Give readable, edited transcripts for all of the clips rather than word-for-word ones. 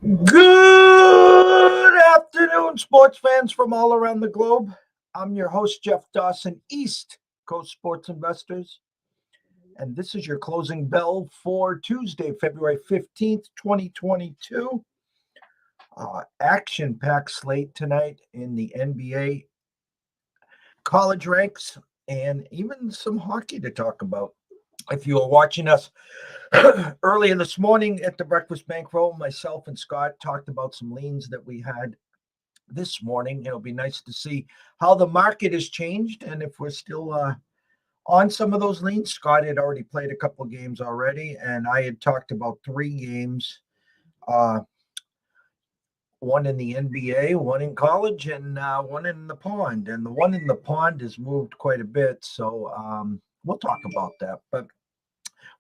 Good afternoon, sports fans from all around the globe. I'm your host, Jeff Dawson, East Coast Sports Investors. And this is your closing bell for Tuesday, February 15th, 2022. Action-packed slate tonight in the NBA college ranks and even some hockey to talk about. If you are watching us earlier this morning at the Breakfast Bankroll, myself and Scott talked about some leans that we had this morning. It'll be nice to see how the market has changed and if we're still on some of those leans. Scott had already played a couple of games already, and I had talked about 3 games, one in the NBA, one in college, and one in the pond. And the one in the pond has moved quite a bit, so we'll talk about that. But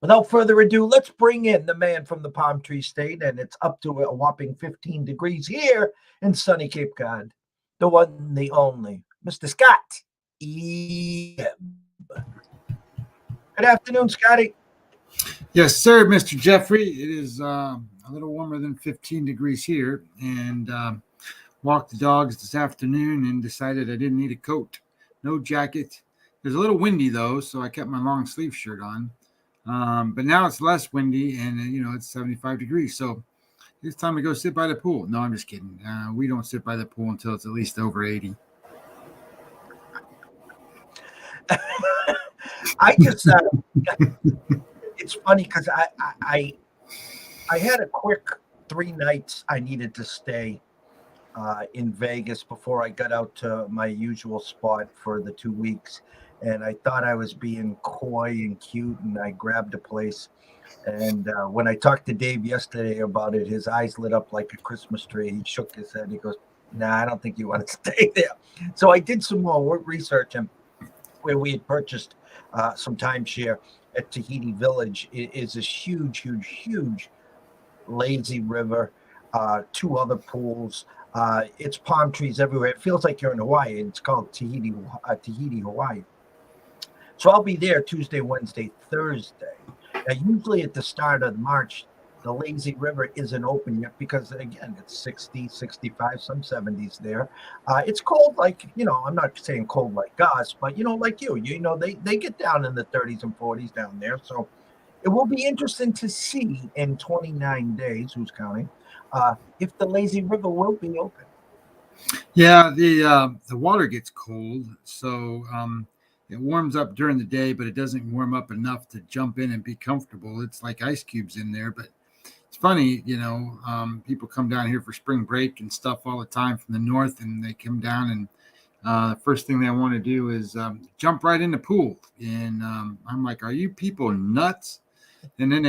without further ado, let's bring in the man from the Palm Tree State, and it's up to a whopping 15 degrees here in sunny Cape Cod. The one, the only, Mr. Scott Ebb. Good afternoon, Scotty. Yes, sir, Mr. Jeffrey. It is a little warmer than 15 degrees here, and walked the dogs this afternoon and decided I didn't need a coat. No jacket. It was a little windy, though, so I kept my long sleeve shirt on. But now it's less windy, and, it's 75 degrees, so it's time to go sit by the pool. No, I'm just kidding. We don't sit by the pool until it's at least over 80. I just it's funny because I had a quick 3 nights I needed to stay in Vegas before I got out to my usual spot for the 2 weeks, and I thought I was being coy and cute, and I grabbed a place. And when I talked to Dave yesterday about it, his eyes lit up like a Christmas tree. He shook his head. He goes, "Nah, I don't think you want to stay there." So I did some more research, and where we had purchased some timeshare at Tahiti Village is this huge lazy river, 2 other pools. It's palm trees everywhere. It feels like you're in Hawaii. It's called Tahiti, Hawaii. So I'll be there Tuesday, Wednesday, Thursday. Now, usually at the start of March, the lazy river isn't open yet because, again, it's 60, 65, some 70s there. It's cold, like, I'm not saying cold like us, but, like they get down in the 30s and 40s down there. So it will be interesting to see in 29 days, who's counting, if the lazy river will be open. Yeah, the water gets cold, so it warms up during the day, but it doesn't warm up enough to jump in and be comfortable. It's like ice cubes in there, but it's funny, people come down here for spring break and stuff all the time from the north, and they come down and the first thing they want to do is jump right in the pool. And I'm like, are you people nuts? And then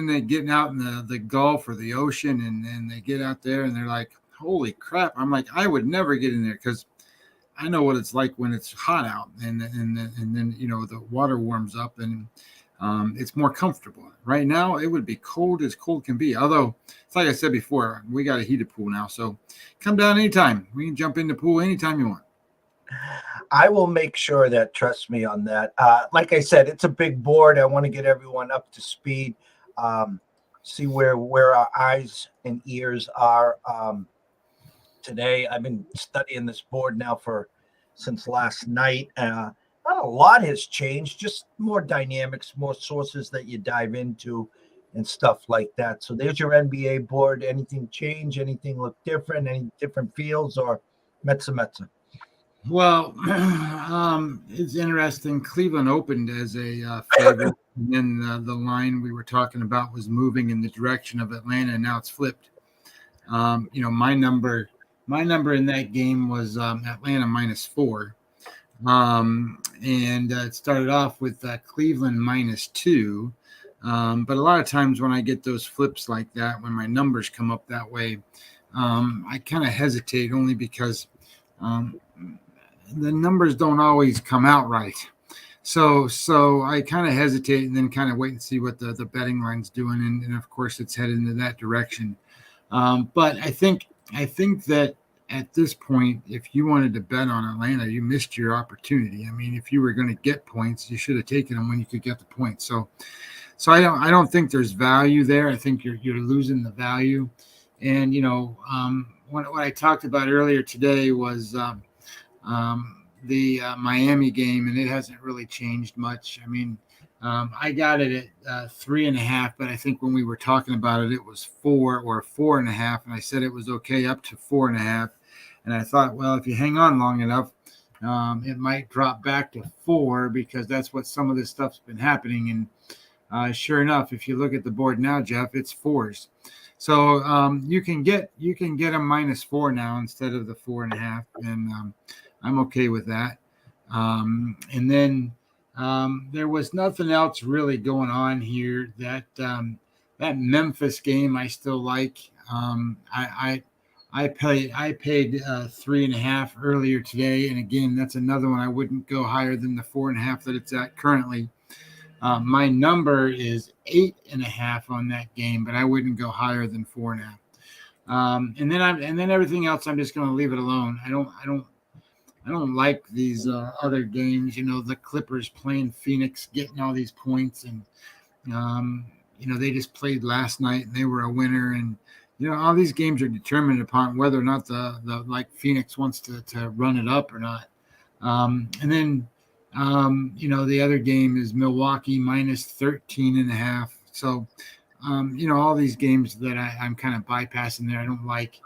they get out in the Gulf or the ocean, and they get out there and they're like, holy crap. I'm like, I would never get in there because I know what it's like when it's hot out, and then the water warms up and it's more comfortable. Right now, it would be cold as cold can be. Although, it's like I said before, we got a heated pool now, so come down anytime. We can jump in the pool anytime you want. I will make sure that, trust me on that. Like I said, it's a big board. I want to get everyone up to speed, see where our eyes and ears are today. I've been studying this board now since last night. Not a lot has changed, just more dynamics, more sources that you dive into and stuff like that. So there's your NBA board. Anything change? Anything look different? Any different fields or Metza? Well, it's interesting. Cleveland opened as a favorite, and then the line we were talking about was moving in the direction of Atlanta, and now it's flipped. My number in that game was Atlanta -4. And it started off with Cleveland -2. But a lot of times when I get those flips like that, when my numbers come up that way, I kind of hesitate only because the numbers don't always come out right. So I kind of hesitate and then kind of wait and see what the betting line's doing. And of course, it's headed into that direction. But I think that at this point, if you wanted to bet on Atlanta, you missed your opportunity. I mean, if you were going to get points, you should have taken them when you could get the points. So I don't think there's value there. I think you're losing the value. And what I talked about earlier today was the Miami game, and it hasn't really changed much. I mean, I got it at 3.5, but I think when we were talking about it, it was 4 or 4.5, and I said it was okay up to 4.5. And I thought, well, if you hang on long enough, it might drop back to 4 because that's what some of this stuff's been happening. And sure enough, if you look at the board now, Jeff, it's 4s. So you can get a -4 now instead of the 4.5, and I'm okay with that. And then there was nothing else really going on here. That Memphis game I still like. I paid 3.5 earlier today, and again, that's another one I wouldn't go higher than the 4.5 that it's at currently. My number is 8.5 on that game, but I wouldn't go higher than 4.5. And then everything else, I'm just going to leave it alone. I don't like these other games. The Clippers playing Phoenix, getting all these points, and they just played last night and they were a winner. And all these games are determined upon whether or not the like Phoenix wants to run it up or not. And then the other game is Milwaukee -13.5. So, all these games that I'm kind of bypassing there, I don't like.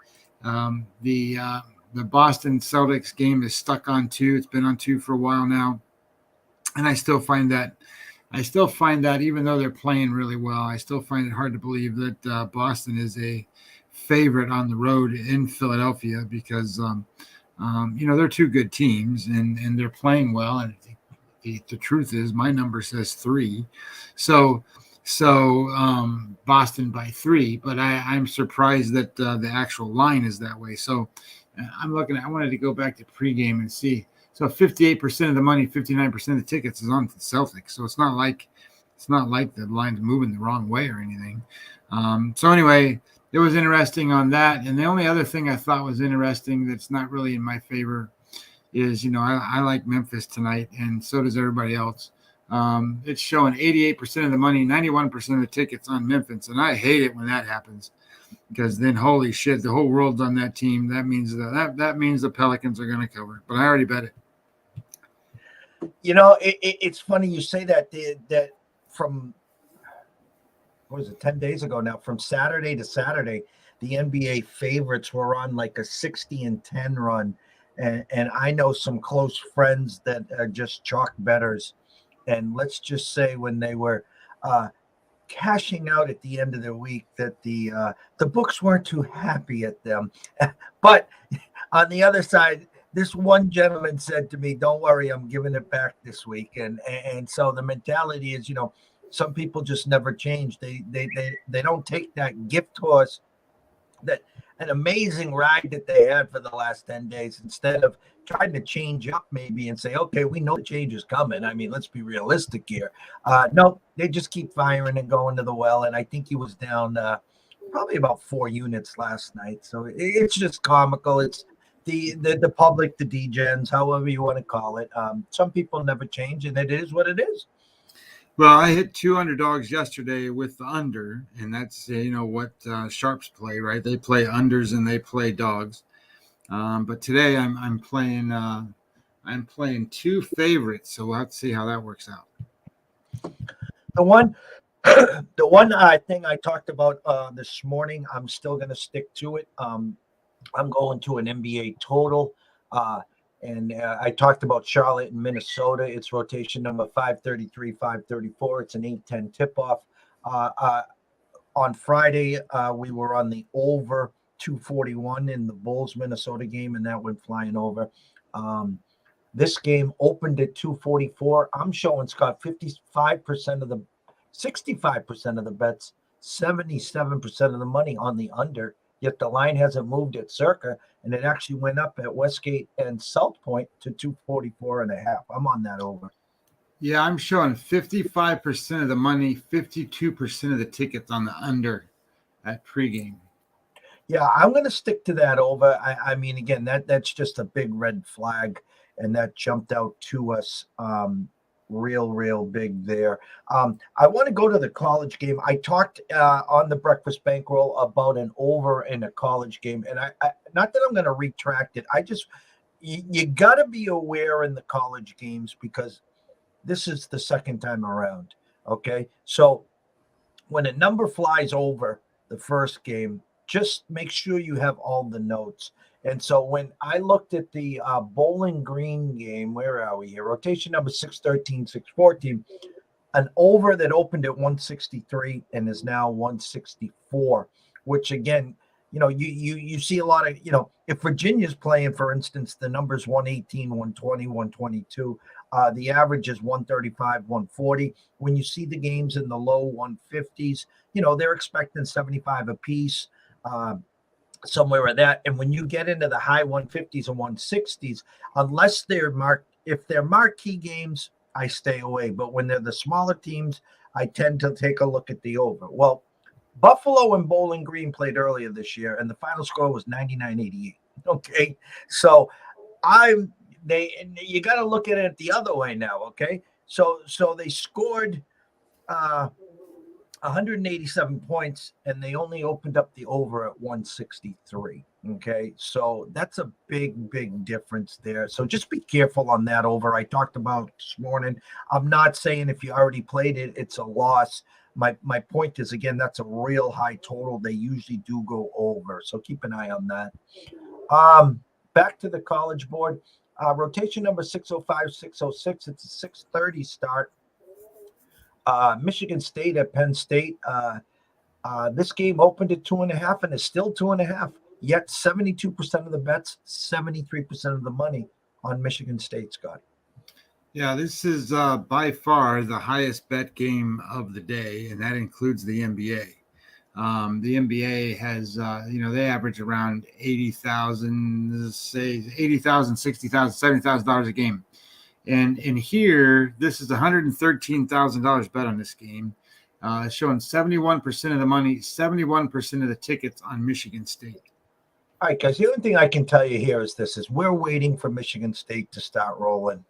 The Boston Celtics game is stuck on 2. It's been on 2 for a while now. And I still find that even though they're playing really well, I still find it hard to believe that Boston is a favorite on the road in Philadelphia because, they're two good teams and they're playing well. And the truth is my number says 3. So Boston by 3, but I'm surprised that the actual line is that way. So I wanted to go back to pregame and see. So 58% of the money, 59% of the tickets is on the Celtics. So it's not like the line's moving the wrong way or anything. So anyway, it was interesting on that. And the only other thing I thought was interesting that's not really in my favor is, I like Memphis tonight, and so does everybody else. It's showing 88% of the money, 91% of the tickets on Memphis, and I hate it when that happens because then holy shit, the whole world's on that team. That means that means the Pelicans are going to cover it. But I already bet it. It's funny you say that. That from what was it, 10 days ago now? From Saturday to Saturday, the NBA favorites were on like a 60-10 run. And I know some close friends that are just chalk bettors. And let's just say when they were cashing out at the end of the week that the books weren't too happy at them. But on the other side, this one gentleman said to me, "Don't worry, I'm giving it back this week." And so the mentality is, some people just never change. They don't take that gift horse, that an amazing ride that they had for the last 10 days, instead of trying to change up maybe and say, okay, we know the change is coming. I mean, let's be realistic here. No, they just keep firing and going to the well. And I think he was down probably about 4 units last night. So it's just comical. It's the public, the degens, however you want to call it. Some people never change, and it is what it is. Well, I hit 2 underdogs yesterday with the under, and that's what sharps play, right? They play unders and they play dogs. But today I'm playing 2 favorites, so we'll have to see how that works out. The one thing I talked about this morning, I'm still going to stick to it. I'm going to an NBA total. And I talked about Charlotte and Minnesota. It's rotation number 533, 534. It's an 8-10 tip-off. On Friday, we were on the over 241 in the Bulls-Minnesota game, and that went flying over. This game opened at 244. I'm showing Scott 65% of the 65% of the bets, 77% of the money on the under. Yet the line hasn't moved at Circa, and it actually went up at Westgate and South Point to 244.5. I'm on that over. Yeah, I'm showing 55% of the money, 52% of the tickets on the under at pregame. Yeah, I'm going to stick to that over. I mean, again, that's just a big red flag, and that jumped out to us. real big there. I want to go to the college game. I talked on the breakfast bankroll about an over in a college game, and I not that I'm going to retract it. I just you got to be aware in the college games because this is the second time around. Okay, so when a number flies over the first game, just make sure you have all the notes. And so when I looked at the Bowling Green game, where are we here? Rotation number 613, 614, an over that opened at 163 and is now 164, which again, you see a lot of, if Virginia's playing, for instance, the numbers 118, 120, 122, the average is 135, 140. When you see the games in the low 150s, they're expecting 75 apiece. Somewhere in that. And when you get into the high 150s and 160s, unless if they're marquee games, I stay away. But when they're the smaller teams, I tend to take a look at the over. Well, Buffalo and Bowling Green played earlier this year, and the final score was 99-88. Okay. So you got to look at it the other way now. Okay. So they scored 187 points, and they only opened up the over at 163. Okay, so that's a big difference there. So just be careful on that over. I talked about this morning. I'm not saying if you already played it, it's a loss. My point is, again, that's a real high total. They usually do go over, so keep an eye on that. Back to the college board. Rotation number 605, 606. It's a 6:30 start. Michigan State at Penn State. This game opened at 2.5 and is still 2.5. Yet 72% of the bets, 73% of the money on Michigan State, Scott. Yeah, this is by far the highest bet game of the day, and that includes the NBA. The NBA has, they average around $80,000, say $80,000, $60,000, $70,000 a game. And in here, this is $113,000 bet on this game, showing 71% of the money, 71% of the tickets on Michigan State. All right, guys, the only thing I can tell you here is we're waiting for Michigan State to start rolling.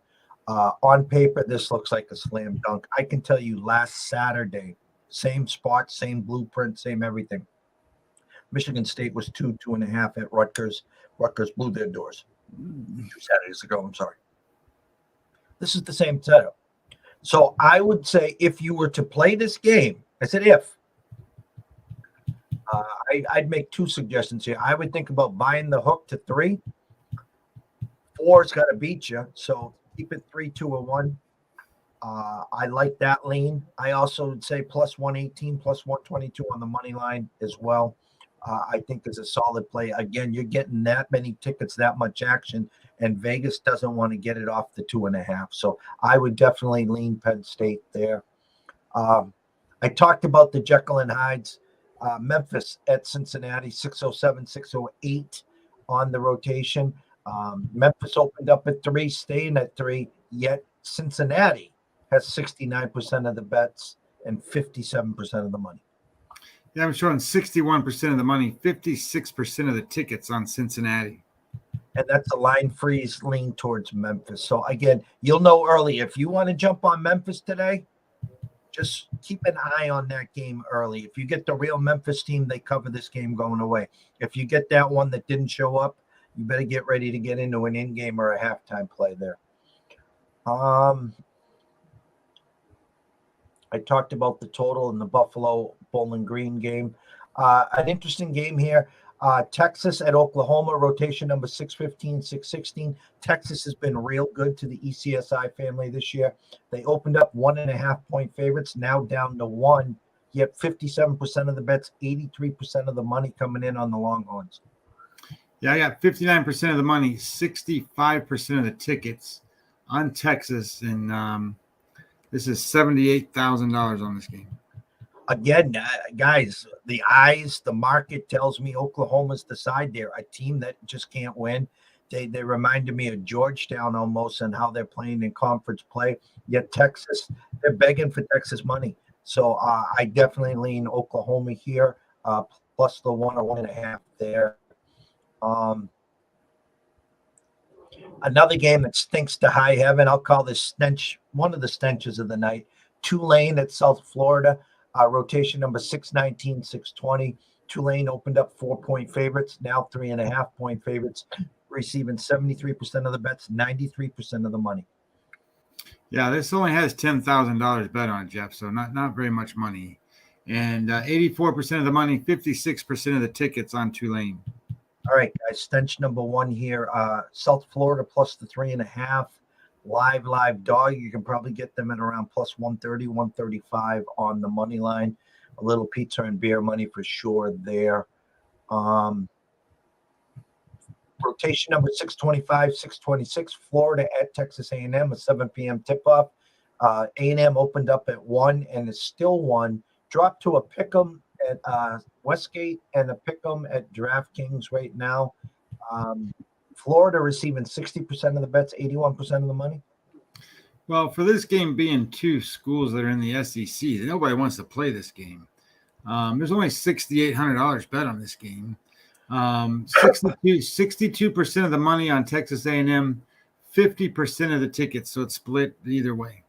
On paper, this looks like a slam dunk. I can tell you last Saturday, same spot, same blueprint, same everything. Michigan State was 2.5 at Rutgers. Rutgers blew their doors 2 Saturdays ago. I'm sorry. This is the same setup. So I would say if you were to play this game, I said if, I'd make 2 suggestions here. I would think about buying the hook to 3. 4's got to beat you. So keep it 3, 2, or 1. I like that lean. I also would say plus 118, plus 122 on the money line as well. I think is a solid play. Again, you're getting that many tickets, that much action, and Vegas doesn't want to get it off the 2.5. So I would definitely lean Penn State there. I talked about the Jekyll and Hydes. Memphis at Cincinnati, 607, 608 on the rotation. Memphis opened up at 3, staying at 3, yet Cincinnati has 69% of the bets and 57% of the money. Yeah, I'm showing 61% of the money, 56% of the tickets on Cincinnati. And that's a line freeze lean towards Memphis. So again, you'll know early. If you want to jump on Memphis today, just keep an eye on that game early. If you get the real Memphis team, they cover this game going away. If you get that one that didn't show up, you better get ready to get into an in-game or a halftime play there. I talked about the total in the Buffalo Bowling Green game. An interesting game here. Texas at Oklahoma, rotation number 615, 616. Texas has been real good to the ECSI family this year. They opened up 1.5 point favorites, now down to 1. Yet 57% of the bets, 83% of the money coming in on the Longhorns. Yeah, I got 59% of the money, 65% of the tickets on Texas, and this is $78,000 on this game. Again, guys, the market tells me Oklahoma's the side there, a team that just can't win. They reminded me of Georgetown almost and how they're playing in conference play. Yet Texas, they're begging for Texas money. So I definitely lean Oklahoma here, plus the 1 or 1.5 there. Another game that stinks to high heaven. I'll call this stench one of the stenches of the night. Tulane at South Florida, rotation number 619, 620. Tulane opened up 4-point favorites, now 3.5-point favorites, receiving 73% of the bets, 93% of the money. Yeah, this only has $10,000 bet on it, Jeff, so not very much money. And 84% of the money, 56% of the tickets on Tulane. All right, guys. Stench number one here. South Florida plus the 3.5. Live dog. You can probably get them at around plus 130, 135 on the money line. A little pizza and beer money for sure there. Rotation number 625, 626. Florida at Texas A&M, a 7 p.m. tip-off. A&M opened up at 1 and is still 1. Dropped to a pick'em at Westgate and a pick'em at DraftKings right now. Florida receiving 60% of the bets, 81% of the money. Well, for this game being two schools that are in the SEC, nobody wants to play this game. There's only $6,800 bet on this game. 62% of the money on Texas A&M, 50% of the tickets, so it's split either way.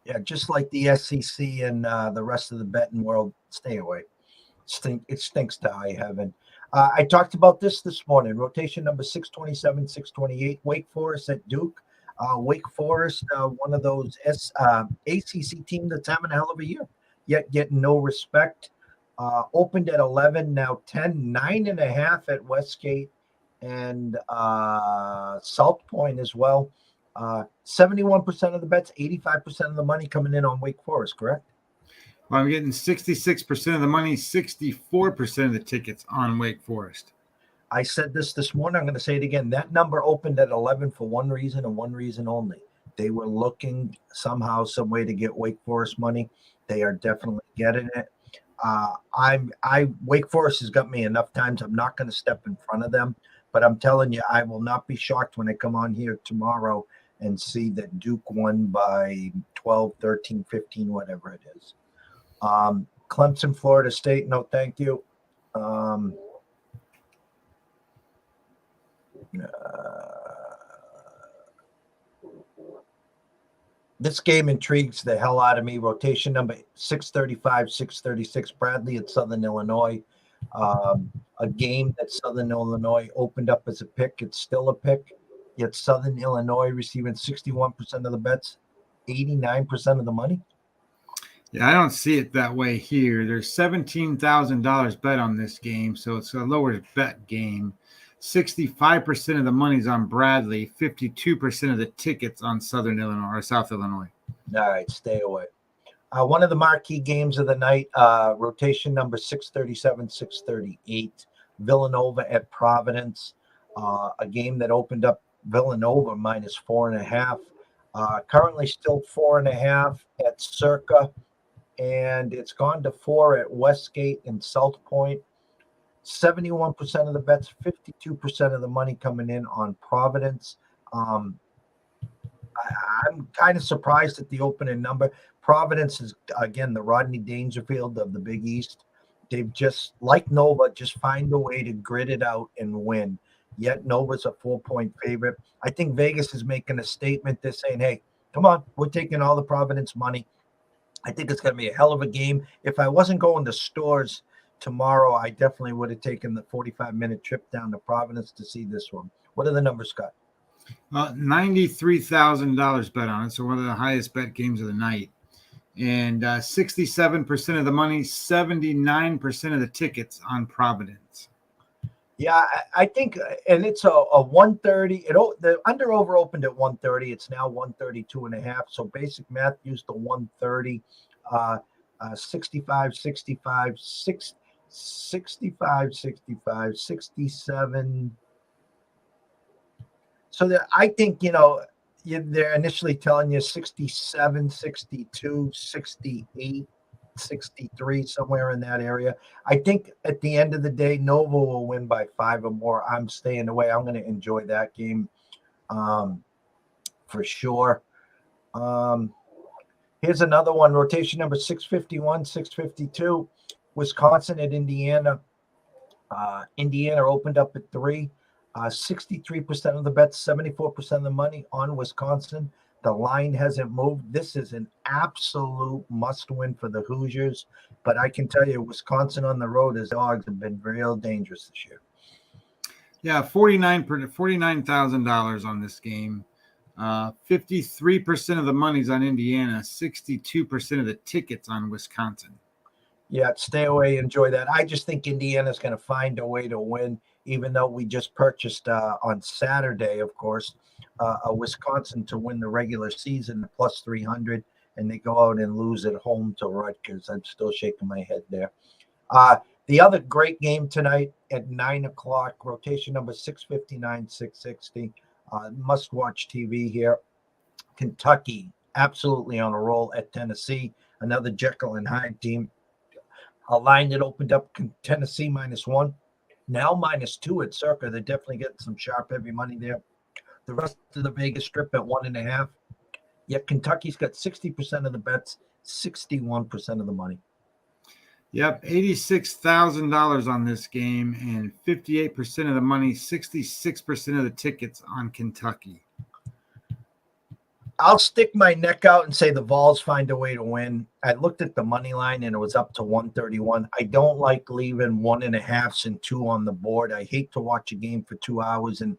Yeah, just like the SEC and the rest of the betting world, stay away. It stinks to high heaven. I talked about this morning. Rotation number 627, 628. Wake Forest at Duke. Wake Forest, one of those ACC team that's having a hell of a year, yet getting no respect. Opened at 11, now 10, 9.5 at Westgate and South Point as well. 71% of the bets, 85% of the money coming in on Wake Forest, correct? Well, I'm getting 66% of the money, 64% of the tickets on Wake Forest. I said this morning. I'm going to say it again. That number opened at 11 for one reason and one reason only. They were looking somehow, some way to get Wake Forest money. They are definitely getting it. Wake Forest has got me enough times. I'm not going to step in front of them, but I'm telling you, I will not be shocked when I come on here tomorrow and see that Duke won by 12, 13, 15, whatever it is. Clemson, Florida State. No, thank you. This game intrigues the hell out of me. Rotation number 635, 636. Bradley at Southern Illinois. A game that Southern Illinois opened up as a pick. It's still a pick. Yet Southern Illinois receiving 61% of the bets, 89% of the money. Yeah, I don't see it that way here. There's $17,000 bet on this game, so it's a lower bet game. 65% of the money's on Bradley, 52% of the tickets on Southern Illinois or South Illinois. All right, stay away. One of the marquee games of the night, rotation number 637, 638, Villanova at Providence. A game that opened up Villanova minus 4.5. Currently still 4.5 at Circa, and it's gone to 4 at Westgate and South Point. 71% of the bets, 52% of the money coming in on Providence. I'm kind of surprised at the opening number. Providence is, again, the Rodney Dangerfield of the Big East. They've just, like Nova, just find a way to grit it out and win. Yet Nova's a 4-point favorite. I think Vegas is making a statement. They're saying, hey, come on, we're taking all the Providence money. I think it's going to be a hell of a game. If I wasn't going to stores tomorrow, I definitely would have taken the 45-minute trip down to Providence to see this one. What are the numbers, Scott? $93,000 bet on it, so one of the highest bet games of the night. And 67% of the money, 79% of the tickets on Providence. Yeah, I think, and it's a 130. The under over opened at 130. It's now 132.5. So basic math used the 130, 65, 65, 65, 65, 67. So that I think, they're initially telling you 67, 62, 68. 63, somewhere in that area. I think at the end of the day, Nova will win by 5 or more. I'm staying away. I'm going to enjoy that game for sure. Here's another one. Rotation number 651, 652. Wisconsin at Indiana. Indiana opened up at 3. 63% of the bets, 74% of the money on Wisconsin. The line hasn't moved. This is an absolute must-win for the Hoosiers. But I can tell you, Wisconsin on the road as dogs have been real dangerous this year. Yeah, $49,000 on this game. 53% of the money's on Indiana, 62% of the tickets on Wisconsin. Yeah, stay away, enjoy that. I just think Indiana's going to find a way to win, even though we just purchased on Saturday, of course, a Wisconsin to win the regular season plus 300, and they go out and lose at home to Rutgers. I'm still shaking my head there. The other great game tonight at 9 o'clock, rotation number 659, 660. Must watch TV here. Kentucky, absolutely on a roll at Tennessee. Another Jekyll and Hyde team. A line that opened up Tennessee -1, now -2 at Circa. They're definitely getting some sharp, heavy money there. The rest of the Vegas strip at 1.5. Yet Kentucky's got 60% of the bets, 61% of the money. Yep, $86,000 on this game and 58% of the money, 66% of the tickets on Kentucky. I'll stick my neck out and say the Vols find a way to win. I looked at the money line and it was up to 131. I don't like leaving 1.5s and 2 on the board. I hate to watch a game for 2 hours and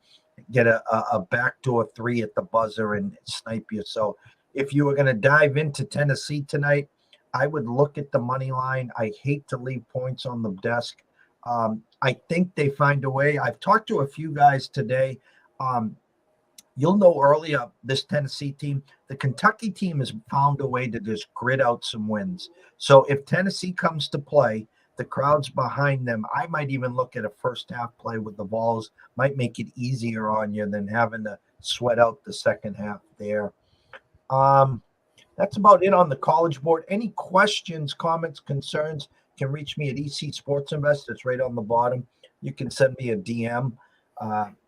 get a backdoor 3 at the buzzer and snipe you. So if you were going to dive into Tennessee tonight, I would look at the money line. I hate to leave points on the desk. I think they find a way. I've talked to a few guys today. You'll know earlier this Tennessee team, the Kentucky team has found a way to just grit out some wins. So if Tennessee comes to play, the crowd's behind them. I might even look at a first half play with the Vols. Might make it easier on you than having to sweat out the second half there. That's about it on the college board. Any questions, comments, concerns can reach me at EC Sports Invest. It's right on the bottom. You can send me a DM.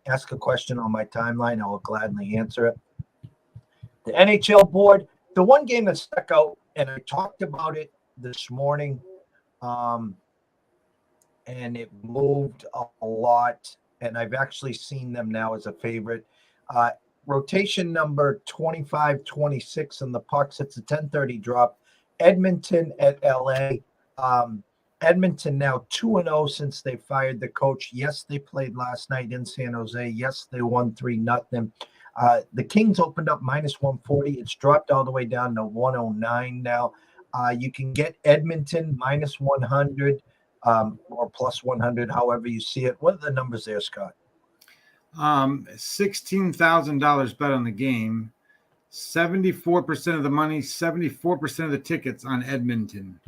Ask a question on my timeline. I will gladly answer it. The NHL board, the one game that stuck out, and I talked about it this morning, and it moved a lot, and I've actually seen them now as a favorite. Rotation number 25-26 in the pucks. It's a 10:30 drop. Edmonton at LA. Edmonton now 2-0 since they fired the coach. Yes, they played last night in San Jose. Yes, they won 3-0. The Kings opened up -140. It's dropped all the way down to 109 now. You can get Edmonton -100 or +100, however you see it. What are the numbers there, Scott? $16,000 bet on the game. 74% of the money, 74% of the tickets on Edmonton.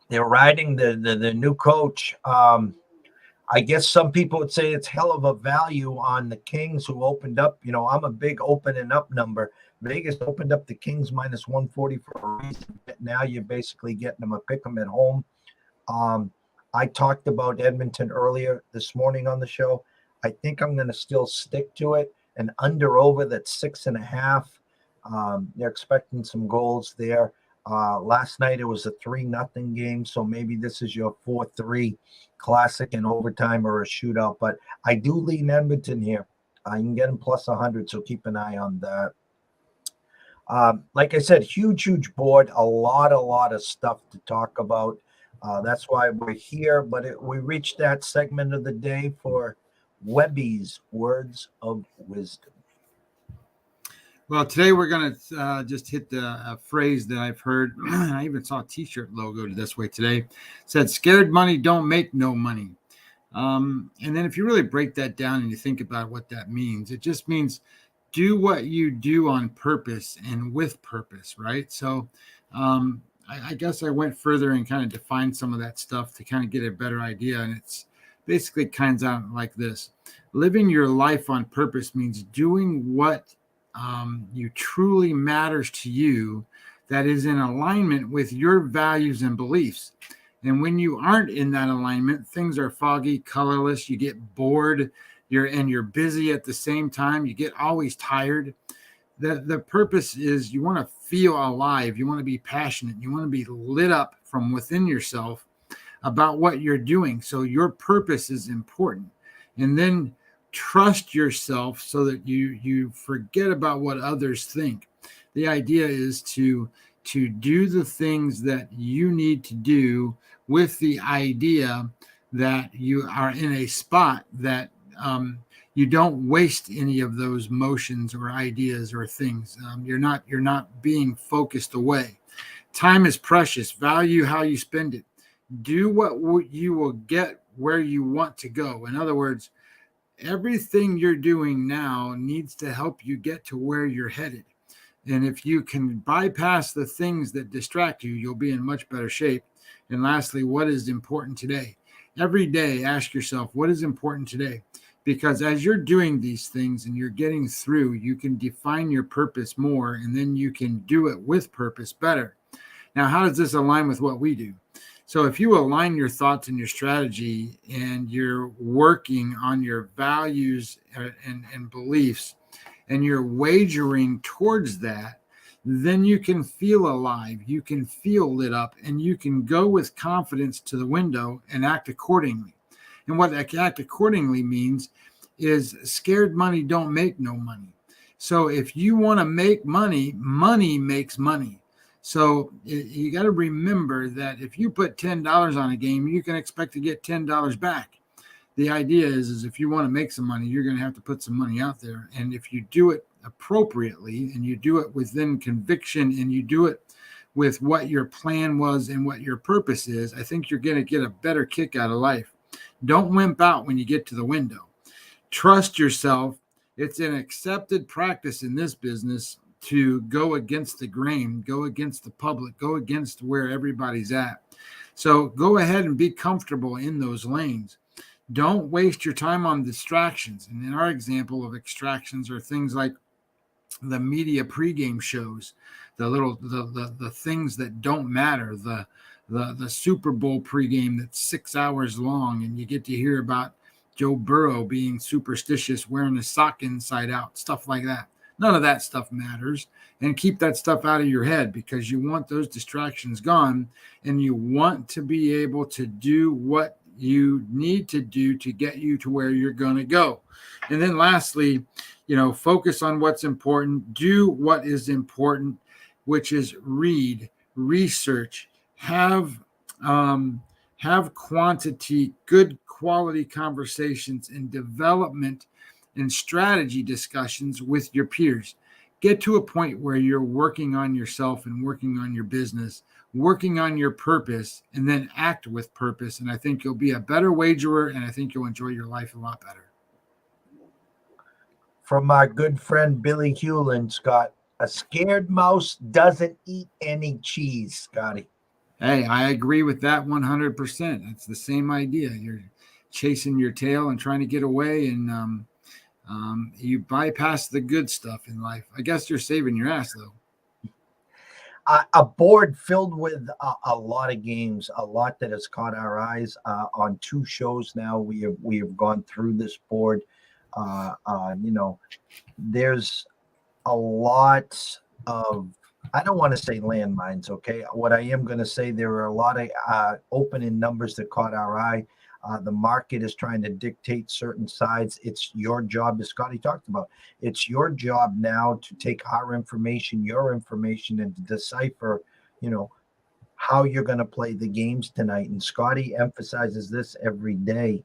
They're riding the new coach. I guess some people would say it's hell of a value on the Kings who opened up. You know, I'm a big opening up number. Vegas opened up the Kings -140 for a reason. Now you're basically getting them a pick 'em at home. I talked about Edmonton earlier this morning on the show. I think I'm going to still stick to it. An under-over that's 6.5. They're expecting some goals there. Last night it was a 3-0 game, so maybe this is your 4-3 classic in overtime or a shootout. But I do lean Edmonton here. You can get them +100, so keep an eye on that. Like I said, huge board, a lot of stuff to talk about. That's why we're here. But we reached that segment of the day for Webby's Words of Wisdom. Well, today we're going to just hit a phrase that I've heard. I even saw a T-shirt logo this way today. It said, "Scared money don't make no money." And then if you really break that down and you think about what that means, it just means do what you do on purpose and with purpose, right? So I guess I went further and kind of defined some of that stuff to kind of get a better idea. And it's basically kind of like this. Living your life on purpose means doing what you truly matters to you, that is in alignment with your values and beliefs. And when you aren't in that alignment, things are foggy, colorless, you get bored, you're busy at the same time, you get always tired. The purpose is you want to feel alive, you want to be passionate, you want to be lit up from within yourself about what you're doing. So your purpose is important. And then trust yourself so that you forget about what others think. The idea is to do the things that you need to do with the idea that you are in a spot that you don't waste any of those motions or ideas or things. You're not being focused away. Time is precious. Value how you spend it. Do what you will get where you want to go. In other words, everything you're doing now needs to help you get to where you're headed. And if you can bypass the things that distract you, you'll be in much better shape. And lastly, what is important today? Every day, ask yourself, what is important today? Because as you're doing these things and you're getting through, you can define your purpose more, and then you can do it with purpose better. Now, how does this align with what we do? So if you align your thoughts and your strategy and you're working on your values and beliefs, and you're wagering towards that, then you can feel alive, you can feel lit up, and you can go with confidence to the window and act accordingly. And what act accordingly means is scared money don't make no money. So if you want to make money, money makes money. So you got to remember that if you put $10 on a game, you can expect to get $10 back. The idea is if you want to make some money, you're going to have to put some money out there. And if you do it appropriately and you do it within conviction and you do it with what your plan was and what your purpose is, I think you're going to get a better kick out of life. Don't wimp out when you get to the window. Trust yourself. It's an accepted practice in this business to go against the grain, go against the public, go against where everybody's at. So go ahead and be comfortable in those lanes. Don't waste your time on distractions. And in our example of extractions are things like the media pregame shows, the things that don't matter, the Super Bowl pregame that's 6 hours long, and you get to hear about Joe Burrow being superstitious, wearing a sock inside out, stuff like that. None of that stuff matters. And keep that stuff out of your head, because you want those distractions gone, and you want to be able to do what you need to do to get you to where you're going to go. And then lastly, focus on what's important, do what is important, which is read, research, have quantity, good quality conversations and development and strategy discussions with your peers. Get to a point where you're working on yourself and working on your business, working on your purpose, and then act with purpose. And I think you'll be a better wagerer, and I think you'll enjoy your life a lot better. From our good friend Billy Hewlin, Scott, a scared mouse doesn't eat any cheese, Scotty. Hey, I agree with that 100%. It's the same idea. You're chasing your tail and trying to get away, and you bypass the good stuff in life. I guess you're saving your ass, though. A board filled with a lot of games, a lot that has caught our eyes on 2 shows now. We have gone through this board. There's a lot of, I don't want to say landmines, okay? What I am going to say, there are a lot of opening numbers that caught our eye. The market is trying to dictate certain sides. It's your job, as Scotty talked about. It's your job now to take our information, your information, and to decipher, how you're going to play the games tonight. And Scotty emphasizes this every day.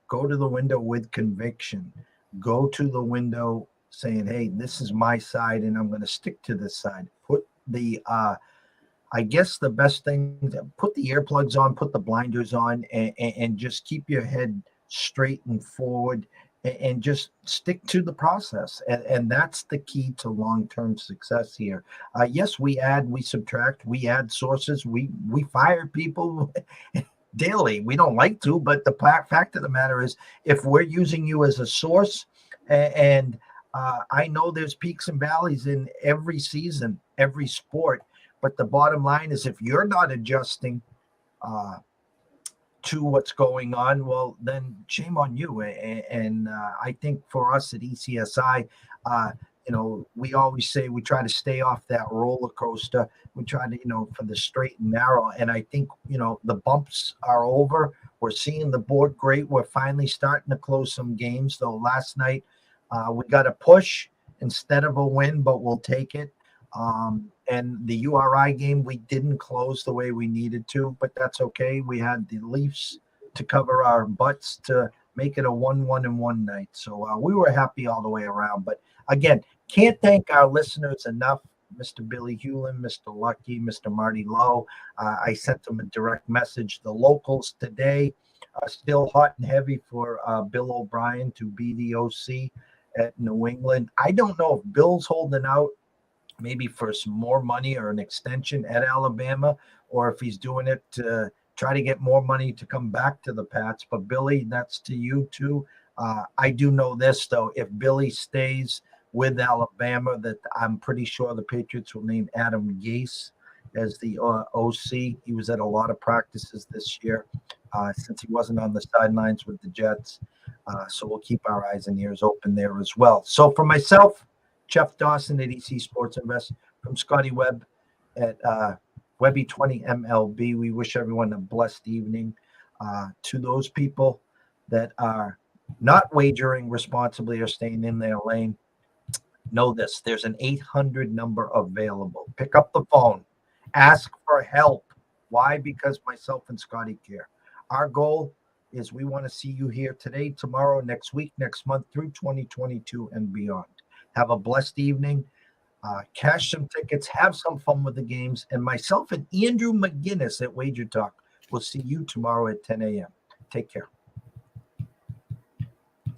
Go to the window with conviction. Go to the window saying, hey, this is my side, and I'm going to stick to this side. Put the I guess the best thing, put the earplugs on, put the blinders on, and just keep your head straight and forward, and just stick to the process. And that's the key to long-term success here. Yes, we add, we subtract, we add sources, we fire people daily. We don't like to, but the fact of the matter is, if we're using you as a source, and I know there's peaks and valleys in every season, every sport, but the bottom line is, if you're not adjusting to what's going on, well, then shame on you. And I think for us at ECSI, we always say we try to stay off that roller coaster. We try to, for the straight and narrow. And I think, the bumps are over. We're seeing the board great. We're finally starting to close some games, though. Last night, we got a push instead of a win, but we'll take it. And the URI game, we didn't close the way we needed to, but that's okay. We had the Leafs to cover our butts to make it a 1-1-1 night. So we were happy all the way around. But again, can't thank our listeners enough. Mr. Billy Hewlin, Mr. Lucky, Mr. Marty Lowe. I sent them a direct message. The locals today are still hot and heavy for Bill O'Brien to be the OC at New England. I don't know if Bill's holding out maybe for some more money or an extension at Alabama, or if he's doing it to try to get more money to come back to the Pats. But Billy, that's to you too. I do know this, though. If Billy stays with Alabama, that I'm pretty sure the Patriots will name Adam Gase as the OC. He was at a lot of practices this year since he wasn't on the sidelines with the Jets. So we'll keep our eyes and ears open there as well. So for myself, Jeff Dawson at EC Sports Invest, from Scotty Webb at Webby20 MLB, we wish everyone a blessed evening. To those people that are not wagering responsibly or staying in their lane, know this: there's an 800 number available. Pick up the phone, ask for help. Why? Because myself and Scotty care. Our goal is we want to see you here today, tomorrow, next week, next month, through 2022 and beyond. Have a blessed evening. Cash some tickets, have some fun with the games, and myself and Andrew McGinnis at Wager Talk will see you tomorrow at 10 a.m. Take care.